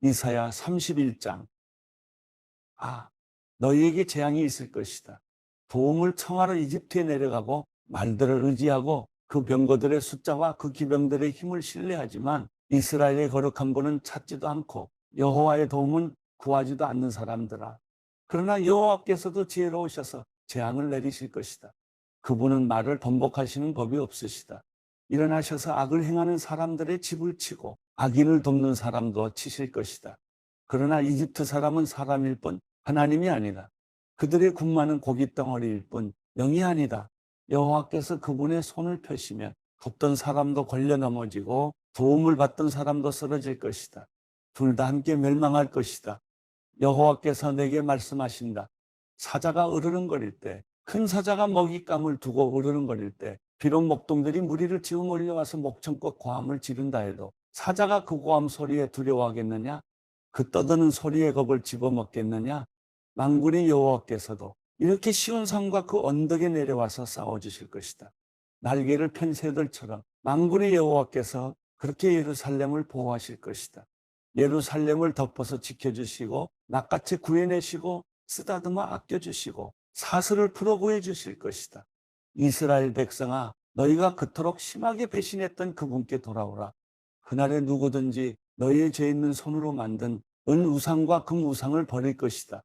이사야 31장. 너희에게 재앙이 있을 것이다. 도움을 청하러 이집트에 내려가고 말들을 의지하고 그 병거들의 숫자와 그 기병들의 힘을 신뢰하지만 이스라엘의 거룩한 분은 찾지도 않고 여호와의 도움은 구하지도 않는 사람들아. 그러나 여호와께서도 지혜로우셔서 재앙을 내리실 것이다. 그분은 말을 번복하시는 법이 없으시다. 일어나셔서 악을 행하는 사람들의 집을 치고 악인을 돕는 사람도 치실 것이다. 그러나 이집트 사람은 사람일 뿐 하나님이 아니다. 그들의 군마는 고깃덩어리일 뿐 영이 아니다. 여호와께서 그분의 손을 펴시면 돕던 사람도 걸려 넘어지고 도움을 받던 사람도 쓰러질 것이다. 둘 다 함께 멸망할 것이다. 여호와께서 내게 말씀하신다. 사자가 으르렁거릴 때, 큰 사자가 먹잇감을 두고 으르렁거릴 때, 비록 목동들이 무리를 지어 몰려와서 목청껏 고함을 지른다 해도 사자가 그 고함 소리에 두려워하겠느냐? 그 떠드는 소리에 겁을 집어먹겠느냐? 만군의 여호와께서도 이렇게 시온산과 그 언덕에 내려와서 싸워주실 것이다. 날개를 편 새들처럼 만군의 여호와께서 그렇게 예루살렘을 보호하실 것이다. 예루살렘을 덮어서 지켜주시고 낚같이 구해내시고 쓰다듬어 아껴주시고 사슬을 풀어 구해주실 것이다. 이스라엘 백성아, 너희가 그토록 심하게 배신했던 그분께 돌아오라. 그날에 누구든지 너희의 죄 있는 손으로 만든 은 우상과 금 우상을 버릴 것이다.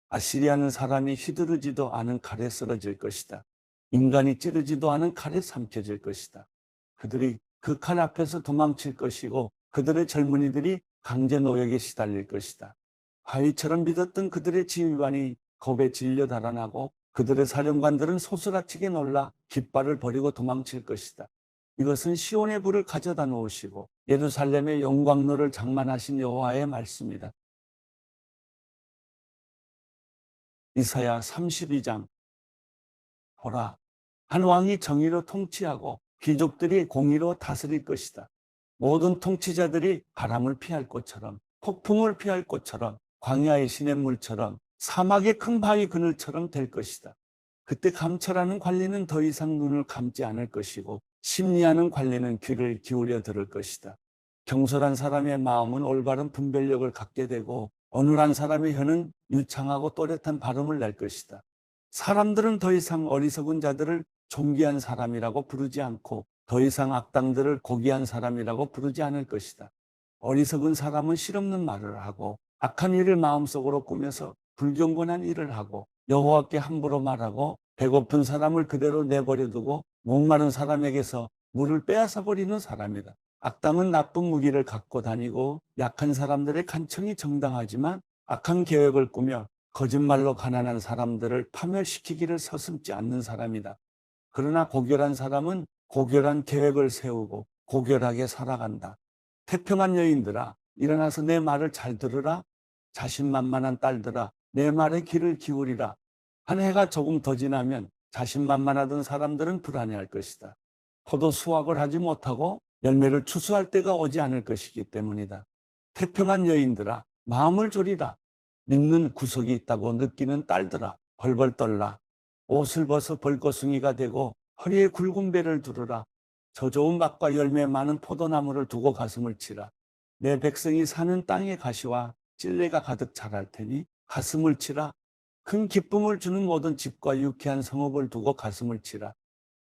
아시리아는 사람이 휘두르지도 않은 칼에 쓰러질 것이다. 인간이 찌르지도 않은 칼에 삼켜질 것이다. 그들이 그 칼 앞에서 도망칠 것이고 그들의 젊은이들이 강제 노역에 시달릴 것이다. 바위처럼 믿었던 그들의 지휘관이 겁에 질려 달아나고 그들의 사령관들은 소스라치게 놀라 깃발을 버리고 도망칠 것이다. 이것은 시온의 불을 가져다 놓으시고 예루살렘의 영광로를 장만하신 여호와의 말씀이다. 이사야 32장. 보라, 한 왕이 정의로 통치하고 귀족들이 공의로 다스릴 것이다. 모든 통치자들이 바람을 피할 것처럼, 폭풍을 피할 것처럼, 광야의 시냇물처럼, 사막의 큰 바위 그늘처럼 될 것이다. 그때 감찰하는 관리는 더 이상 눈을 감지 않을 것이고 심리하는 관리는 귀를 기울여 들을 것이다. 경솔한 사람의 마음은 올바른 분별력을 갖게 되고 어눌한 사람의 혀는 유창하고 또렷한 발음을 낼 것이다. 사람들은 더 이상 어리석은 자들을 존귀한 사람이라고 부르지 않고 더 이상 악당들을 고귀한 사람이라고 부르지 않을 것이다. 어리석은 사람은 실없는 말을 하고 악한 일을 마음속으로 꾸며서 불경건한 일을 하고 여호와께 함부로 말하고 배고픈 사람을 그대로 내버려 두고 목마른 사람에게서 물을 빼앗아 버리는 사람이다. 악당은 나쁜 무기를 갖고 다니고 약한 사람들의 간청이 정당하지만 악한 계획을 꾸며 거짓말로 가난한 사람들을 파멸시키기를 서슴지 않는 사람이다. 그러나 고결한 사람은 고결한 계획을 세우고 고결하게 살아간다. 태평한 여인들아, 일어나서 내 말을 잘 들으라. 자신만만한 딸들아, 내 말에 귀를 기울이라. 한 해가 조금 더 지나면 자신만만하던 사람들은 불안해할 것이다. 포도 수확을 하지 못하고 열매를 추수할 때가 오지 않을 것이기 때문이다. 태평한 여인들아, 마음을 졸이라. 믿는 구석이 있다고 느끼는 딸들아, 벌벌 떨라. 옷을 벗어 벌거숭이가 되고 허리에 굵은 배를 두르라. 저 좋은 맛과 열매 많은 포도나무를 두고 가슴을 치라. 내 백성이 사는 땅의 가시와 찔레가 가득 자랄 테니 가슴을 치라. 큰 기쁨을 주는 모든 집과 유쾌한 성읍을 두고 가슴을 치라.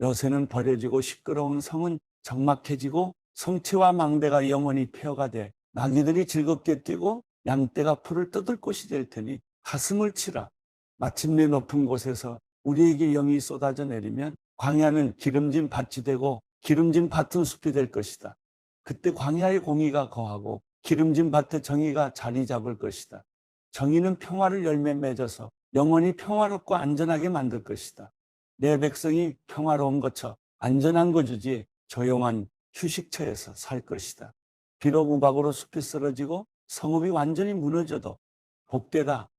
요새는 버려지고 시끄러운 성은 적막해지고 성체와 망대가 영원히 폐허가 돼 나귀들이 즐겁게 뛰고 양떼가 풀을 뜯을 곳이 될 테니 가슴을 치라. 마침내 높은 곳에서 우리에게 영이 쏟아져 내리면 광야는 기름진 밭이 되고 기름진 밭은 숲이 될 것이다. 그때 광야의 공의가 거하고 기름진 밭에 정의가 자리 잡을 것이다. 정의는 평화를 열매 맺어서 영원히 평화롭고 안전하게 만들 것이다. 내 백성이 평화로운 거처, 안전한 거주지 조용한 휴식처에서 살 것이다. 비록 우박으로 숲이 쓰러지고 성읍이 완전히 무너져도 복되다.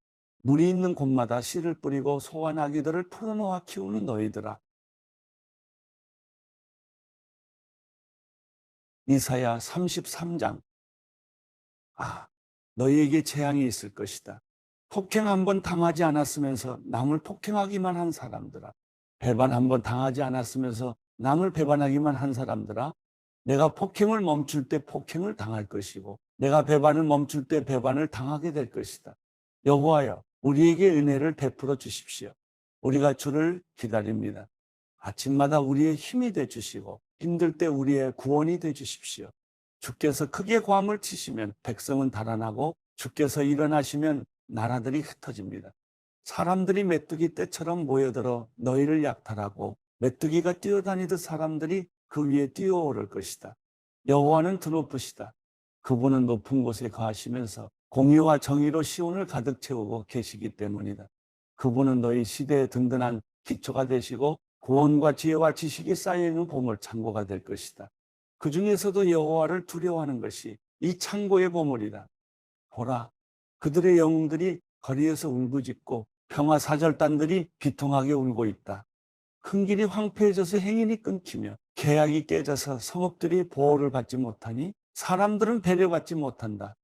물이 있는 곳마다 씨를 뿌리고 소와 나귀들을 풀어놓아 키우는 너희들아. 이사야 33장. 너희에게 재앙이 있을 것이다. 폭행 한번 당하지 않았으면서 남을 폭행하기만 한 사람들아. 배반 한번 당하지 않았으면서 남을 배반하기만 한 사람들아. 내가 폭행을 멈출 때 폭행을 당할 것이고 내가 배반을 멈출 때 배반을 당하게 될 것이다. 여호와여, 우리에게 은혜를 베풀어 주십시오. 우리가 주를 기다립니다. 아침마다 우리의 힘이 돼 주시고 힘들 때 우리의 구원이 돼 주십시오. 주께서 크게 고함을 치시면 백성은 달아나고 주께서 일어나시면 나라들이 흩어집니다. 사람들이 메뚜기 떼처럼 모여들어 너희를 약탈하고 메뚜기가 뛰어다니듯 사람들이 그 위에 뛰어오를 것이다. 여호와는 드높으시다. 그분은 높은 곳에 거하시면서 공의와 정의로 시온을 가득 채우고 계시기 때문이다. 그분은 너희 시대의 든든한 기초가 되시고 구원과 지혜와 지식이 쌓여있는 보물 창고가 될 것이다. 그 중에서도 여호와를 두려워하는 것이 이 창고의 보물이다. 보라, 그들의 영웅들이 거리에서 울부짖고 평화사절단들이 비통하게 울고 있다. 큰 길이 황폐해져서 행인이 끊기며 계약이 깨져서 성읍들이 보호를 받지 못하니 사람들은 배려받지 못한다.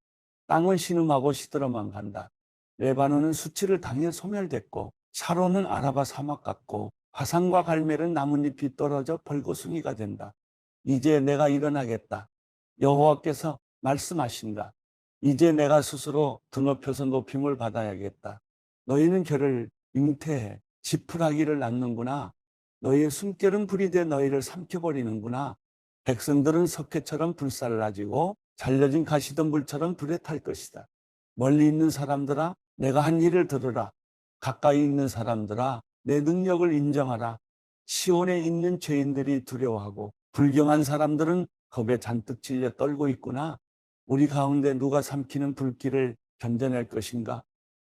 땅은 신음하고 시들어만 간다. 레바논은 수치를 당해 소멸됐고 샤론은 아라바 사막 같고 화산과 갈멜은 나뭇잎이 떨어져 벌거숭이가 된다. 이제 내가 일어나겠다. 여호와께서 말씀하신다. 이제 내가 스스로 드높여서 높임을 받아야겠다. 너희는 겨를 잉태해 지푸라기를 낳는구나. 너희의 숨결은 불이 돼 너희를 삼켜버리는구나. 백성들은 석회처럼 불살라지고 잘려진 가시덤불처럼 불에 탈 것이다. 멀리 있는 사람들아, 내가 한 일을 들으라. 가까이 있는 사람들아, 내 능력을 인정하라. 시온에 있는 죄인들이 두려워하고 불경한 사람들은 겁에 잔뜩 질려 떨고 있구나. 우리 가운데 누가 삼키는 불길을 견뎌낼 것인가?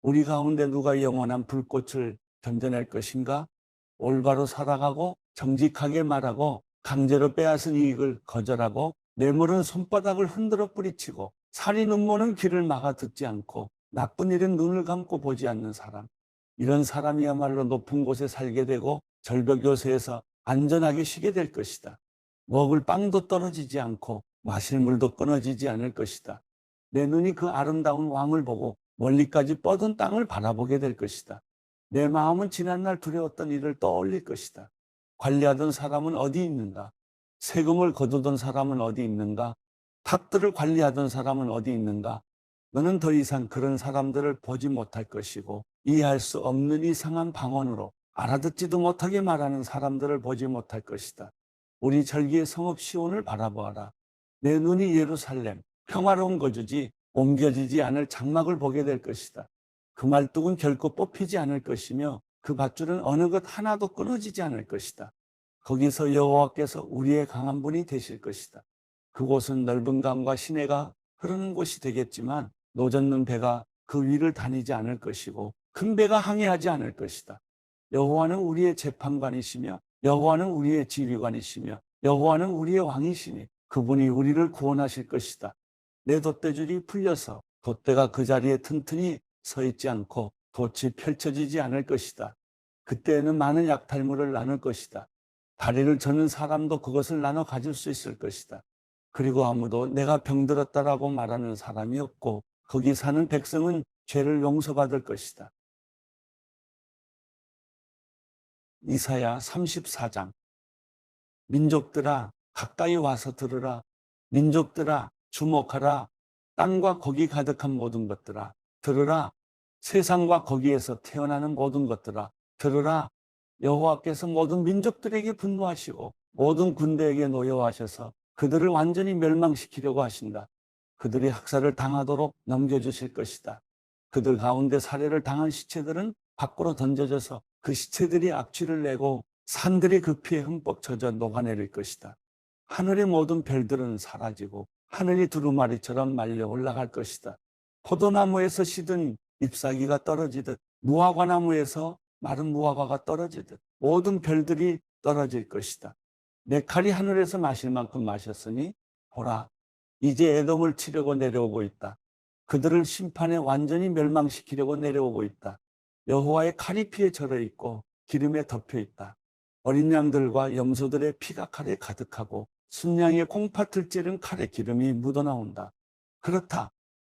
우리 가운데 누가 영원한 불꽃을 견뎌낼 것인가? 올바로 살아가고 정직하게 말하고 강제로 빼앗은 이익을 거절하고 뇌물은 손바닥을 흔들어 뿌리치고 살인 음모는 귀를 막아 듣지 않고 나쁜 일은 눈을 감고 보지 않는 사람. 이런 사람이야말로 높은 곳에 살게 되고 절벽 요새에서 안전하게 쉬게 될 것이다. 먹을 빵도 떨어지지 않고 마실 물도 끊어지지 않을 것이다. 내 눈이 그 아름다운 왕을 보고 멀리까지 뻗은 땅을 바라보게 될 것이다. 내 마음은 지난날 두려웠던 일을 떠올릴 것이다. 관리하던 사람은 어디 있는가? 세금을 거두던 사람은 어디 있는가? 탑들을 관리하던 사람은 어디 있는가? 너는 더 이상 그런 사람들을 보지 못할 것이고 이해할 수 없는 이상한 방언으로 알아듣지도 못하게 말하는 사람들을 보지 못할 것이다. 우리 절기의 성읍 시온을 바라보아라. 내 눈이 예루살렘 평화로운 거주지 옮겨지지 않을 장막을 보게 될 것이다. 그 말뚝은 결코 뽑히지 않을 것이며 그 밧줄은 어느 것 하나도 끊어지지 않을 것이다. 거기서 여호와께서 우리의 강한 분이 되실 것이다. 그곳은 넓은 강과 시내가 흐르는 곳이 되겠지만 노젓는 배가 그 위를 다니지 않을 것이고 큰 배가 항해하지 않을 것이다. 여호와는 우리의 재판관이시며 여호와는 우리의 지휘관이시며 여호와는 우리의 왕이시니 그분이 우리를 구원하실 것이다. 내 돛대줄이 풀려서 돛대가 그 자리에 튼튼히 서 있지 않고 돛이 펼쳐지지 않을 것이다. 그때에는 많은 약탈물을 나눌 것이다. 다리를 저는 사람도 그것을 나눠 가질 수 있을 것이다. 그리고 아무도 내가 병들었다라고 말하는 사람이 없고 거기 사는 백성은 죄를 용서받을 것이다. 이사야 34장. 민족들아 가까이 와서 들으라. 민족들아 주목하라. 땅과 거기 가득한 모든 것들아 들으라. 세상과 거기에서 태어나는 모든 것들아 들으라. 여호와께서 모든 민족들에게 분노하시고 모든 군대에게 노여워하셔서 그들을 완전히 멸망시키려고 하신다. 그들이 학살을 당하도록 넘겨주실 것이다. 그들 가운데 살해를 당한 시체들은 밖으로 던져져서 그 시체들이 악취를 내고 산들이 그 피에 흠뻑 젖어 녹아내릴 것이다. 하늘의 모든 별들은 사라지고 하늘이 두루마리처럼 말려 올라갈 것이다. 포도나무에서 시든 잎사귀가 떨어지듯 무화과나무에서 마른 무화과가 떨어지듯 모든 별들이 떨어질 것이다. 내 칼이 하늘에서 마실 만큼 마셨으니 보라, 이제 에돔을 치려고 내려오고 있다. 그들을 심판에 완전히 멸망시키려고 내려오고 있다. 여호와의 칼이 피에 절어 있고 기름에 덮여 있다. 어린 양들과 염소들의 피가 칼에 가득하고 순양의 콩팥을 찌른 칼에 기름이 묻어나온다. 그렇다.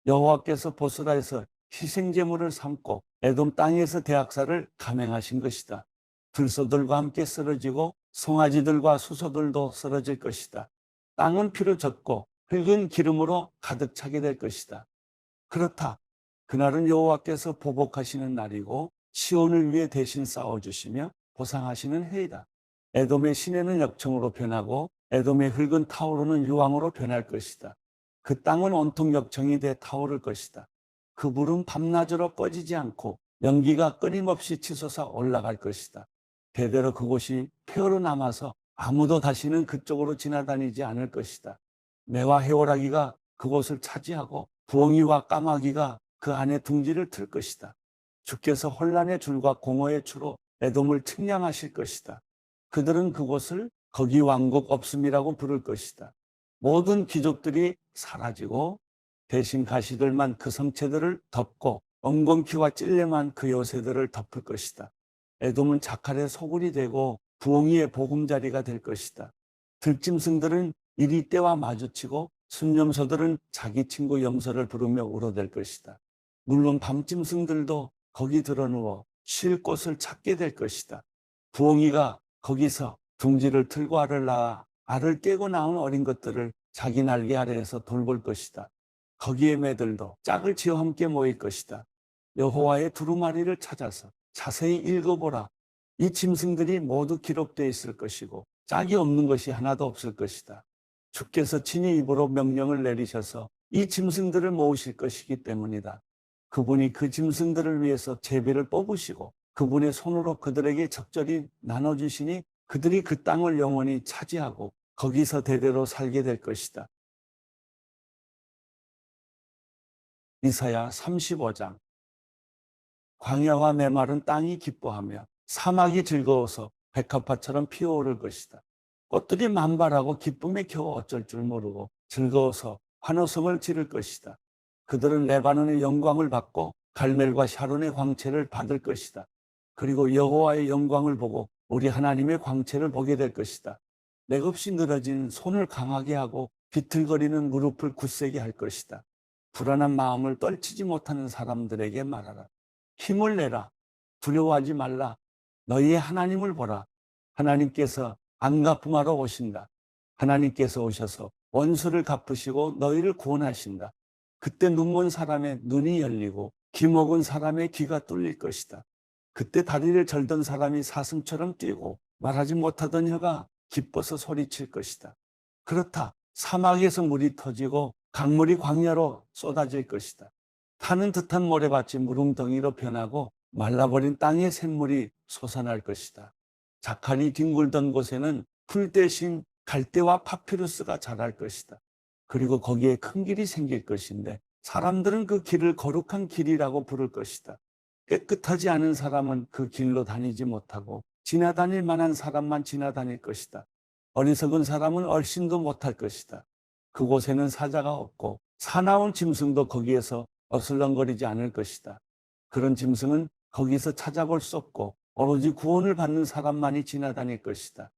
여호와께서 보스라에서 희생제물을 삼고 에돔 땅에서 대학살을 감행하신 것이다. 들소들과 함께 쓰러지고 송아지들과 수소들도 쓰러질 것이다. 땅은 피로 젖고 흙은 기름으로 가득 차게 될 것이다. 그렇다. 그날은 여호와께서 보복하시는 날이고 시온을 위해 대신 싸워주시며 보상하시는 해이다. 에돔의 시내는 역청으로 변하고 에돔의 흙은 타오르는 유황으로 변할 것이다. 그 땅은 온통 역청이 돼 타오를 것이다. 그 물은 밤낮으로 꺼지지 않고 연기가 끊임없이 치솟아 올라갈 것이다. 대대로 그곳이 폐허로 남아서 아무도 다시는 그쪽으로 지나다니지 않을 것이다. 매와 해오라기가 그곳을 차지하고 부엉이와 까마귀가 그 안에 둥지를 틀 것이다. 주께서 혼란의 줄과 공허의 추로 에돔을 측량하실 것이다. 그들은 그곳을 거기 왕국 없음이라고 부를 것이다. 모든 귀족들이 사라지고 대신 가시들만 그 성체들을 덮고 엉겅퀴와 찔레만 그 요새들을 덮을 것이다. 에돔은 자칼의 소굴이 되고 부엉이의 보금자리가 될 것이다. 들짐승들은 이리 때와 마주치고 순념소들은 자기 친구 염소를 부르며 울어댈 것이다. 물론 밤짐승들도 거기 드러누워 쉴 곳을 찾게 될 것이다. 부엉이가 거기서 둥지를 틀고 알을 낳아 알을 깨고 낳은 어린 것들을 자기 날개 아래에서 돌볼 것이다. 거기에 매들도 짝을 지어 함께 모일 것이다. 여호와의 두루마리를 찾아서 자세히 읽어보라. 이 짐승들이 모두 기록되어 있을 것이고 짝이 없는 것이 하나도 없을 것이다. 주께서 친히 입으로 명령을 내리셔서 이 짐승들을 모으실 것이기 때문이다. 그분이 그 짐승들을 위해서 제비를 뽑으시고 그분의 손으로 그들에게 적절히 나눠주시니 그들이 그 땅을 영원히 차지하고 거기서 대대로 살게 될 것이다. 이사야 35장. 광야와 메마른 땅이 기뻐하며 사막이 즐거워서 백합화처럼 피어오를 것이다. 꽃들이 만발하고 기쁨에 겨워 어쩔 줄 모르고 즐거워서 환호성을 지를 것이다. 그들은 레바논의 영광을 받고 갈멜과 샤론의 광채를 받을 것이다. 그리고 여호와의 영광을 보고 우리 하나님의 광채를 보게 될 것이다. 맥없이 늘어진 손을 강하게 하고 비틀거리는 무릎을 굳세게 할 것이다. 불안한 마음을 떨치지 못하는 사람들에게 말하라. 힘을 내라. 두려워하지 말라. 너희의 하나님을 보라. 하나님께서 안 갚음하러 오신다. 하나님께서 오셔서 원수를 갚으시고 너희를 구원하신다. 그때 눈먼 사람의 눈이 열리고 귀 먹은 사람의 귀가 뚫릴 것이다. 그때 다리를 절던 사람이 사슴처럼 뛰고 말하지 못하던 혀가 기뻐서 소리칠 것이다. 그렇다. 사막에서 물이 터지고 강물이 광야로 쏟아질 것이다. 타는 듯한 모래밭이 무릉덩이로 변하고 말라버린 땅의 샘물이 솟아날 것이다. 자칼이 뒹굴던 곳에는 풀 대신 갈대와 파피루스가 자랄 것이다. 그리고 거기에 큰 길이 생길 것인데 사람들은 그 길을 거룩한 길이라고 부를 것이다. 깨끗하지 않은 사람은 그 길로 다니지 못하고 지나다닐 만한 사람만 지나다닐 것이다. 어리석은 사람은 얼씬도 못할 것이다. 그곳에는 사자가 없고 사나운 짐승도 거기에서 어슬렁거리지 않을 것이다. 그런 짐승은 거기서 찾아볼 수 없고 오로지 구원을 받는 사람만이 지나다닐 것이다.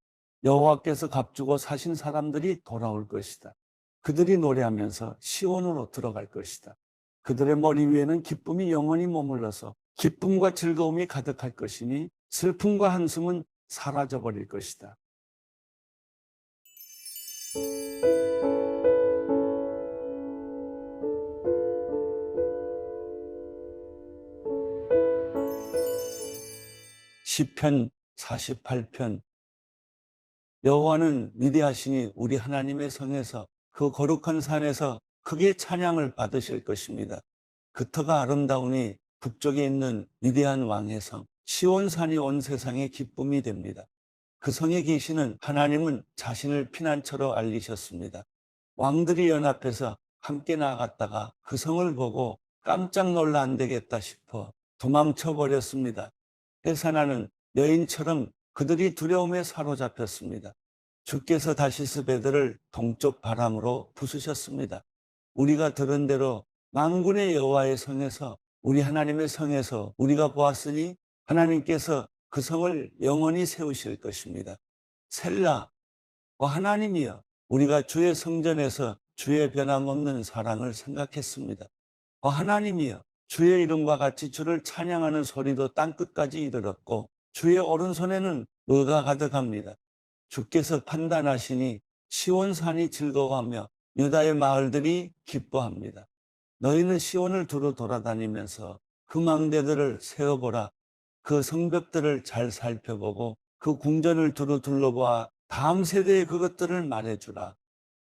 여호와께서 값주고 사신 사람들이 돌아올 것이다. 그들이 노래하면서 시온으로 들어갈 것이다. 그들의 머리 위에는 기쁨이 영원히 머물러서 기쁨과 즐거움이 가득할 것이니 슬픔과 한숨은 사라져버릴 것이다. 시편 48편. 여호와는 위대하시니 우리 하나님의 성에서 그 거룩한 산에서 크게 찬양을 받으실 것입니다. 그 터가 아름다우니 북쪽에 있는 위대한 왕의 성 시온산이 온 세상의 기쁨이 됩니다. 그 성에 계시는 하나님은 자신을 피난처로 알리셨습니다. 왕들이 연합해서 함께 나아갔다가 그 성을 보고 깜짝 놀라 안 되겠다 싶어 도망쳐 버렸습니다. 헤사나는 여인처럼 그들이 두려움에 사로잡혔습니다. 주께서 다시스 배들을 동쪽 바람으로 부수셨습니다. 우리가 들은 대로 만군의 여호와의 성에서 우리 하나님의 성에서 우리가 보았으니 하나님께서 그 성을 영원히 세우실 것입니다. 셀라. 하나님이여, 우리가 주의 성전에서 주의 변함없는 사랑을 생각했습니다. 하나님이여, 주의 이름과 같이 주를 찬양하는 소리도 땅끝까지 이르렀고 주의 오른손에는 의가 가득합니다. 주께서 판단하시니 시온산이 즐거워하며 유다의 마을들이 기뻐합니다. 너희는 시온을 두루 돌아다니면서 그 망대들을 세어보라. 그 성벽들을 잘 살펴보고 그 궁전을 두루 둘러보아 다음 세대에 그것들을 말해주라.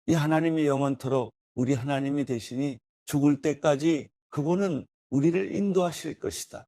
이 하나님이 영원토록 우리 하나님이 되시니 죽을 때까지 그분은 우리를 인도하실 것이다.